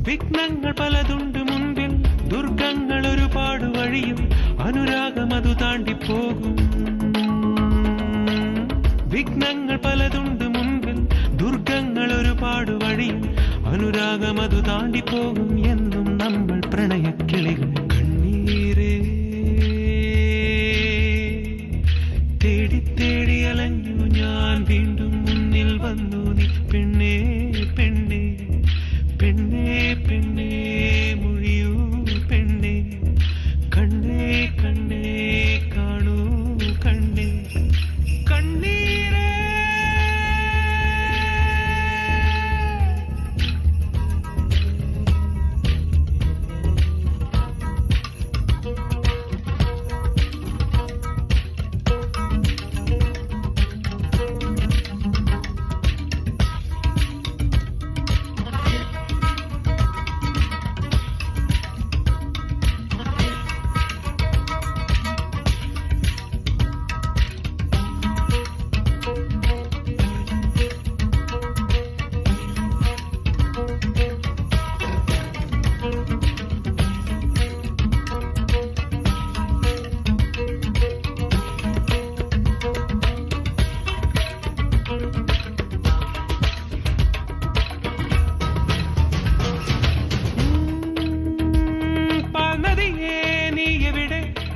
വിഘ്നങ്ങൾ പലതുണ്ട് മുൻപിൽ, ദുർഗങ്ങൾ ഒരുപാട് വഴിയും, അനുരാഗം അതു താണ്ടിപ്പോകും. വിഘ്നങ്ങൾ പലതുണ്ട് മുൻപിൽ, ദുർഗങ്ങൾ ഒരുപാട് വഴിയും, അനുരാഗം അതു താണ്ടിപ്പോകും. എന്നും നമ്മൾ പ്രണയക്കിളികൾ. കണ്ണീരേ തേടി തേടി അലഞ്ഞു ഞാൻ, വീണ്ടും മുന്നിൽ വന്നു നീ. പെണ്ണേ പെണ്ണേ പെണ്ണേ പെണ്ണേ മൊഴിയൂ പെണ്ണേ, കണ്ണേ കണ്ണേ കാണൂ കണ്ണേ. കണ്ണീരേ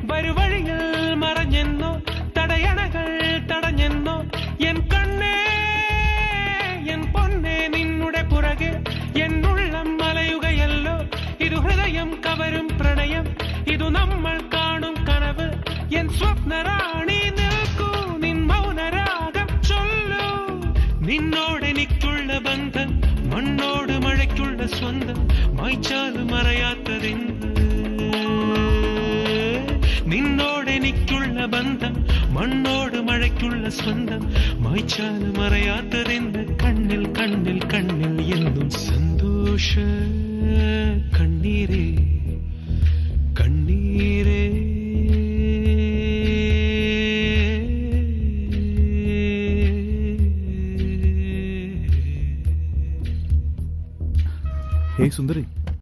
വരുവഴികൾ മറഞ്ഞെന്നോ, തടയണകൾ തടഞ്ഞെന്നോ, എൻ കണ്ണേ എൻ പൊന്നേ നിന്നുടെ പുറകെ എന്നുള്ളം മലയുകയല്ലോ. ഇതു ഹൃദയം കവരും പ്രണയം, ഇതു നമ്മൾ കാണും കനവ്. എൻ സ്വപ്നറാണി നിൽക്കൂ, നിൻ മൗനരാഗം ചൊല്ലൂ. നിന്നോടെനിക്കുള്ള ബന്ധം മണ്ണോട് മഴയ്ക്കുള്ള സ്വന്തം, മായ്ച്ചാലും മറയാത്തതെന്ത്. നിന്നോടെനിക്കുള്ള ബന്ധം മണ്ണോട് മഴയ്ക്കുള്ള സ്വന്തം, മായ്ച്ചാലും മറയാത്തതെന്ന്. കണ്ണിൽ കണ്ണിൽ കണ്ണിൽ എന്നും സന്തോഷ കണ്ണീരേ കണ്ണീരേ. ഹേ സുന്ദരി,